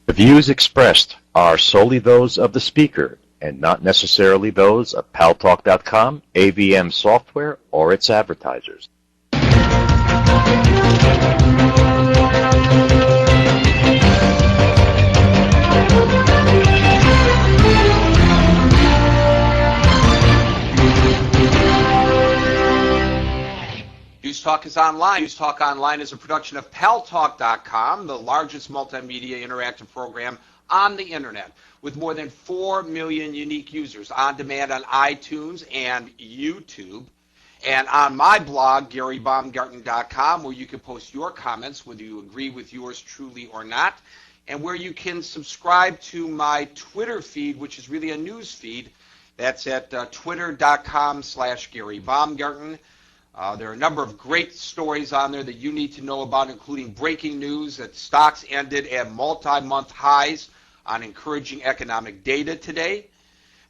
The views expressed are solely those of the speaker and not necessarily those of paltalk.com, AVM Software, or its advertisers. News Talk is online. News Talk Online is a production of paltalk.com, the largest multimedia interactive program on the internet, with more than 4 million unique users on demand on iTunes and YouTube, and on my blog, GaryBaumgarten.com, where you can post your comments, whether you agree with yours truly or not, and where you can subscribe to my Twitter feed, which is really a news feed. That's at twitter.com/GaryBaumgarten. There are a number of great stories on there that you need to know about, including breaking news that stocks ended at multi-month highs on encouraging economic data today,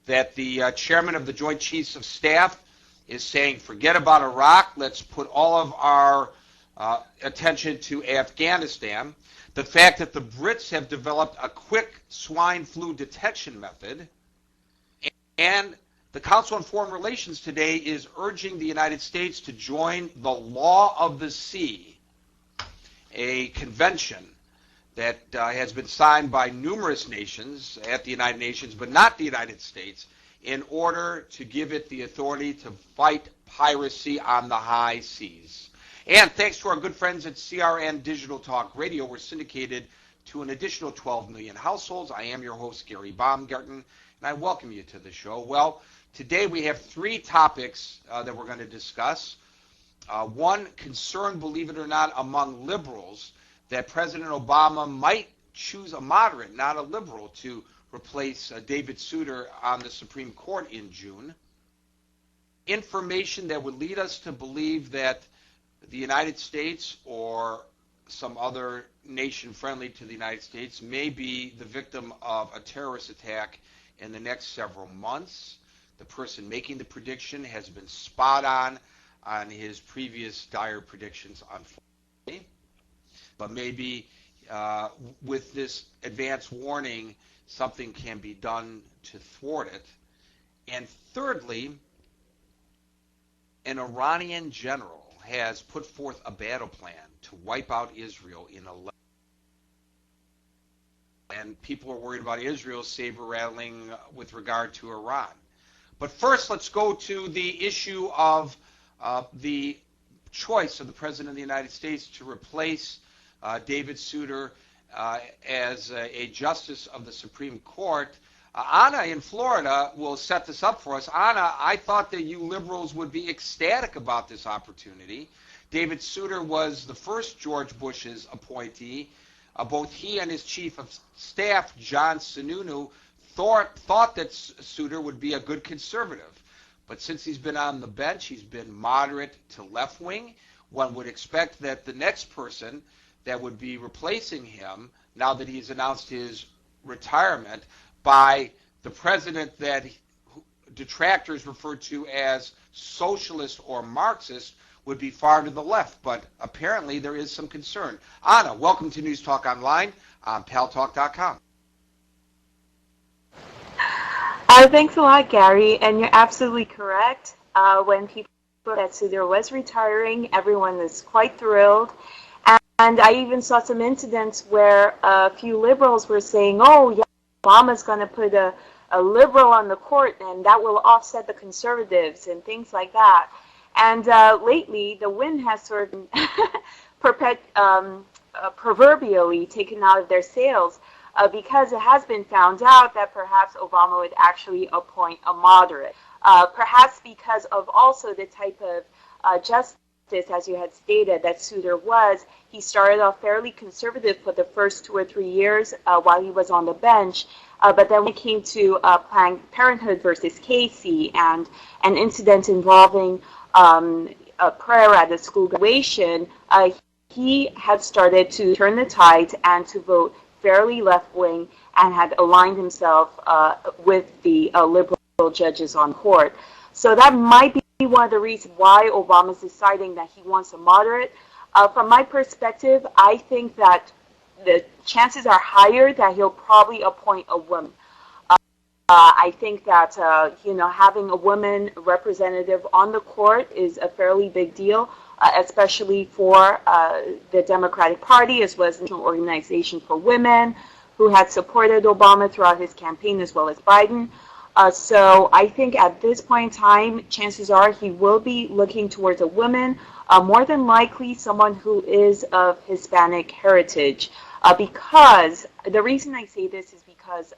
that the chairman of the Joint Chiefs of Staff is saying, forget about Iraq, let's put all of our attention to Afghanistan, the fact that the Brits have developed a quick swine flu detection method, and the Council on Foreign Relations today is urging the United States to join the Law of the Sea, a convention that has been signed by numerous nations at the United Nations, but not the United States, in order to give it the authority to fight piracy on the high seas. And thanks to our good friends at CRN Digital Talk Radio, we're syndicated to an additional 12 million households. I am your host, Gary Baumgarten, and I welcome you to the show. Well, today we have three topics that we're going to discuss. One, concern, believe it or not, among liberals that President Obama might choose a moderate, not a liberal, to replace David Souter on the Supreme Court in June. Information that would lead us to believe that the United States or some other nation friendly to the United States may be the victim of a terrorist attack in the next several months. The person making the prediction has been spot on his previous dire predictions, unfortunately. But maybe with this advance warning, something can be done to thwart it. And thirdly, an Iranian general has put forth a battle plan to wipe out Israel in 11. And people are worried about Israel's saber rattling with regard to Iran. But first, let's go to the issue of the choice of the President of the United States to replace David Souter as a justice of the Supreme Court. Anna in Florida will set this up for us. Anna, I thought that you liberals would be ecstatic about this opportunity. David Souter was the first George Bush's appointee. Both he and his chief of staff, John Sununu, thought that Souter would be a good conservative. But since he's been on the bench, he's been moderate to left-wing. One would expect that the next person that would be replacing him, now that he's announced his retirement, by the president that detractors refer to as socialist or Marxist, would be far to the left. But apparently there is some concern. Anna, welcome to News Talk Online on paltalk.com. Thanks a lot, Gary, and you're absolutely correct. When people thought that Souter was retiring, everyone is quite thrilled. And I even saw some incidents where a few liberals were saying, oh, yeah, Obama's going to put a liberal on the court, and that will offset the conservatives and things like that. And lately, the wind has sort of proverbially taken out of their sails because it has been found out that perhaps Obama would actually appoint a moderate. Perhaps because of also the type of justice, as you had stated, that Souter was. He started off fairly conservative for the first 2 or 3 years while he was on the bench, but then when it came to Planned Parenthood versus Casey and an incident involving a prayer at a school graduation, he had started to turn the tide and to vote fairly left-wing and had aligned himself with the liberal judges on court. So that might be one of the reasons why Obama's deciding that he wants a moderate. From my perspective, I think that the chances are higher that he'll probably appoint a woman. I think that having a woman representative on the court is a fairly big deal, especially for the Democratic Party as well as the National Organization for Women, who had supported Obama throughout his campaign as well as Biden. So I think at this point in time, chances are he will be looking towards a woman, more than likely someone who is of Hispanic heritage. Because the reason I say this is because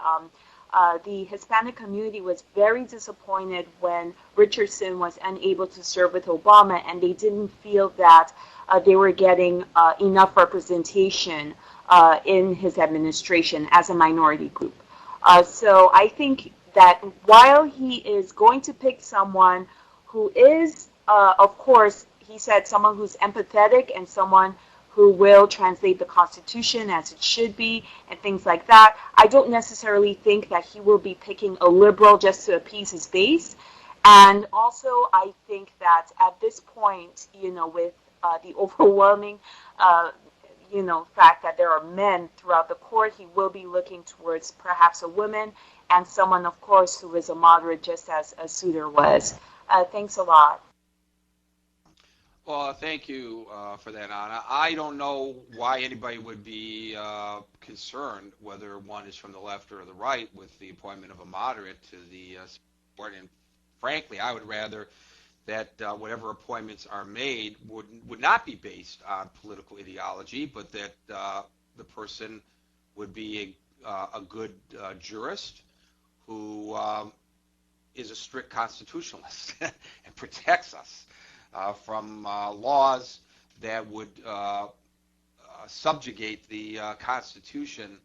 the Hispanic community was very disappointed when Richardson was unable to serve with Obama, and they didn't feel that they were getting enough representation in his administration as a minority group. So I think that while he is going to pick someone who is, of course, he said someone who's empathetic and someone who will translate the Constitution as it should be and things like that, I don't necessarily think that he will be picking a liberal just to appease his base. And also, I think that at this point, with the overwhelming fact that there are men throughout the court, he will be looking towards perhaps a woman and someone, of course, who is a moderate, just as Souter was. Thanks a lot. Well, thank you for that, Anna. I don't know why anybody would be concerned whether one is from the left or the right with the appointment of a moderate to the board. And frankly, I would rather that whatever appointments are made would not be based on political ideology, but that the person would be a good jurist who is a strict constitutionalist and protects us from laws that would subjugate the Constitution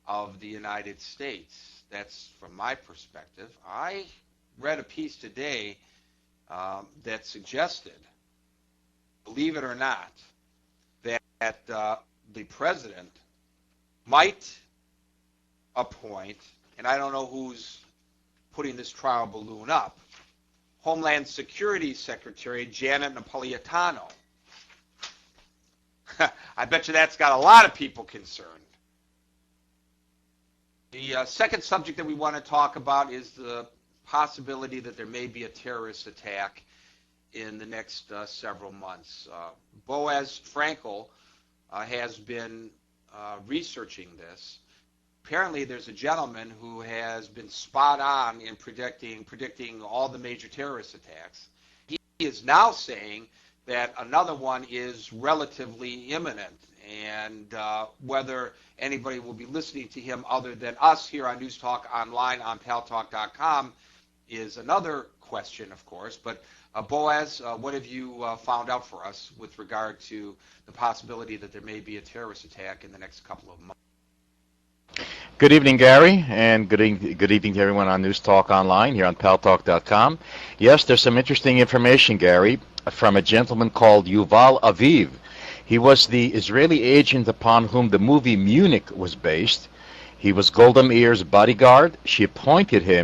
of the United States. That's from my perspective. I read a piece today that suggested, believe it or not, that the president might appoint, and I don't know who's putting this trial balloon up, Homeland Security Secretary Janet Napolitano. I bet you that's got a lot of people concerned. The second subject that we want to talk about is the possibility that there may be a terrorist attack in the next several months. Boaz Frankel has been researching this. Apparently, there's a gentleman who has been spot on in predicting all the major terrorist attacks. He is now saying that another one is relatively imminent, and whether anybody will be listening to him other than us here on News Talk Online on paltalk.com is another question, of course. But Boaz, what have you found out for us with regard to the possibility that there may be a terrorist attack in the next couple of months? Good evening, Gary, and good evening to everyone on News Talk Online here on paltalk.com. Yes, there's some interesting information, Gary, from a gentleman called Yuval Aviv. He was the Israeli agent upon whom the movie Munich was based. He was Golda Meir's bodyguard. She appointed him